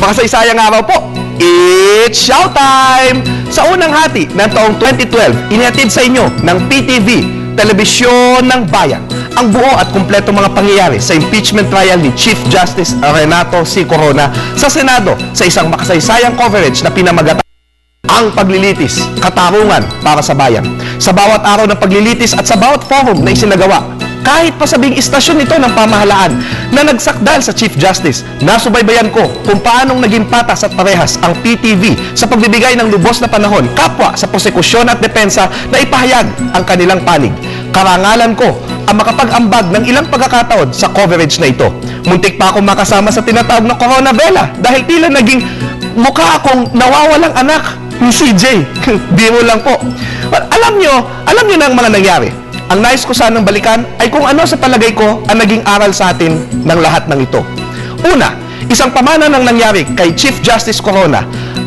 Makasaysayang araw po, it's showtime! Sa unang hati ng taong 2012, inihatid sa inyo ng PTV, Telebisyon ng Bayan, ang buo at kumpleto mga pangyayari sa impeachment trial ni Chief Justice Renato C. Corona sa Senado sa isang makasaysayang coverage na pinamagatan ang paglilitis, katarungan para sa bayan. Sa bawat araw ng paglilitis at sa bawat forum na isinagawa, kahit pa sabing istasyon ito ng pamahalaan na nagsakdal sa Chief Justice, nasubaybayan ko kung paanong naging patas at parehas ang PTV sa pagbibigay ng lubos na panahon kapwa sa prosekusyon at depensa na ipahayag ang kanilang panig. Karangalan ko ang makapag-ambag ng ilang pagkakataon sa coverage na ito. Muntik pa akong makasama sa tinatawag na Coronabella dahil tila naging mukha akong nawawalang anak ni CJ. Biro lang po. Alam nyo na ang mga nangyari. Ang nais ko sanang balikan ay kung ano sa palagay ko ang naging aral sa atin ng lahat ng ito. Una, isang pamana ng nangyari kay Chief Justice Corona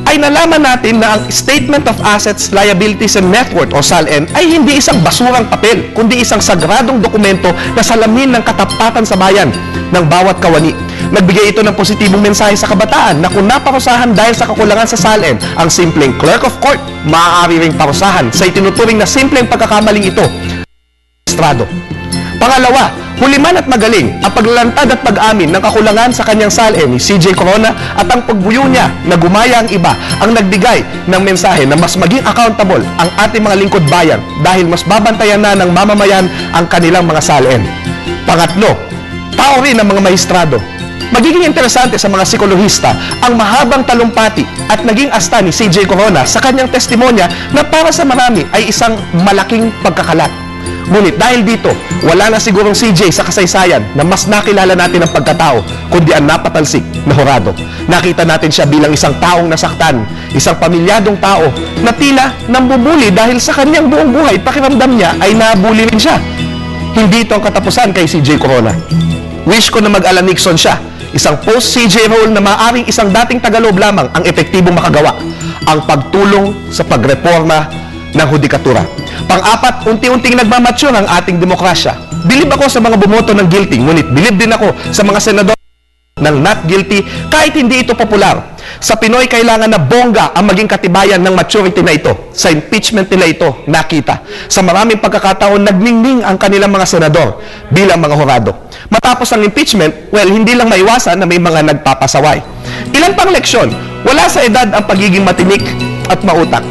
ay nalaman natin na ang Statement of Assets, Liabilities and Net Worth o SALN ay hindi isang basurang papel, kundi isang sagradong dokumento na salamin ng katapatan sa bayan ng bawat kawani. Nagbigay ito ng positibong mensahe sa kabataan na kung naparusahan dahil sa kakulangan sa SALN, ang simpleng clerk of court maaari ring parusahan sa itinuturing na simpleng pagkakamaling ito. Pangalawa, huliman at magaling ang paglalantad at pag-amin ng kakulangan sa kanyang SALN ni CJ Corona at ang pagbuyo niya na gumaya ang iba ang nagbigay ng mensahe na mas maging accountable ang ating mga lingkod bayan dahil mas babantayan na ng mamamayan ang kanilang mga SALN. Pangatlo, tao rin ang mga maestrado. Magiging interesante sa mga psikolohista ang mahabang talumpati at naging asta ni CJ Corona sa kanyang testimonya na para sa marami ay isang malaking pagkakalat. Ngunit dahil dito, wala na sigurong CJ sa kasaysayan na mas nakilala natin ang pagkatao, kundi ang napatalsik na hurado. Nakita natin siya bilang isang taong nasaktan, isang pamilyadong tao na tila nambubuli dahil sa kanyang buong buhay, pakiramdam niya ay nabuli rin siya. Hindi ito ang katapusan kay CJ Corona. Wish ko na mag-Ala Nixon siya, isang post-CJ role na maaaring isang dating Tagalog lamang ang epektibong makagawa, ang pagtulong sa pagreforma ng hudikatura. Pang-apat, unti-unting nagmamature ang ating demokrasya. Bilib ako sa mga bumoto ng guilty, ngunit bilib din ako sa mga senador ng not guilty kahit hindi ito popular. Sa Pinoy, kailangan na bongga ang maging katibayan ng maturity na ito. Sa impeachment nila ito, nakita. Sa maraming pagkakataon, nagningning ang kanilang mga senador bilang mga hurado. Matapos ang impeachment, well, hindi lang maiwasan na may mga nagpapasaway. Ilan pang leksyon, wala sa edad ang pagiging matinik at mautak.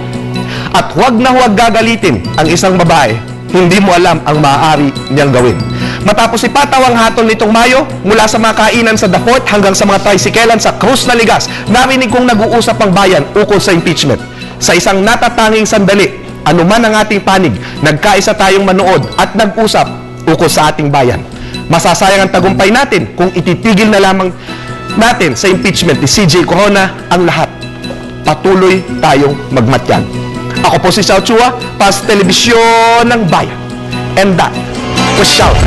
At huwag na huwag gagalitin ang isang babae, hindi mo alam ang maaari niyang gawin. Matapos ipataw ang hatol nitong Mayo, mula sa mga kainan sa The Fort hanggang sa mga tricyclean sa Cruz na Ligas, narinig kong nag-uusap ang bayan ukol sa impeachment. Sa isang natatanging sandali, anuman ang ating panig, nagkaisa tayong manood at nag-usap ukol sa ating bayan. Masasayang ang tagumpay natin kung ititigil na lamang natin sa impeachment ni CJ Corona ang lahat. Patuloy tayong magmatyan. Ako po si Xiao Chua, para sa Telebisyon ng Bayan. And that was Shout.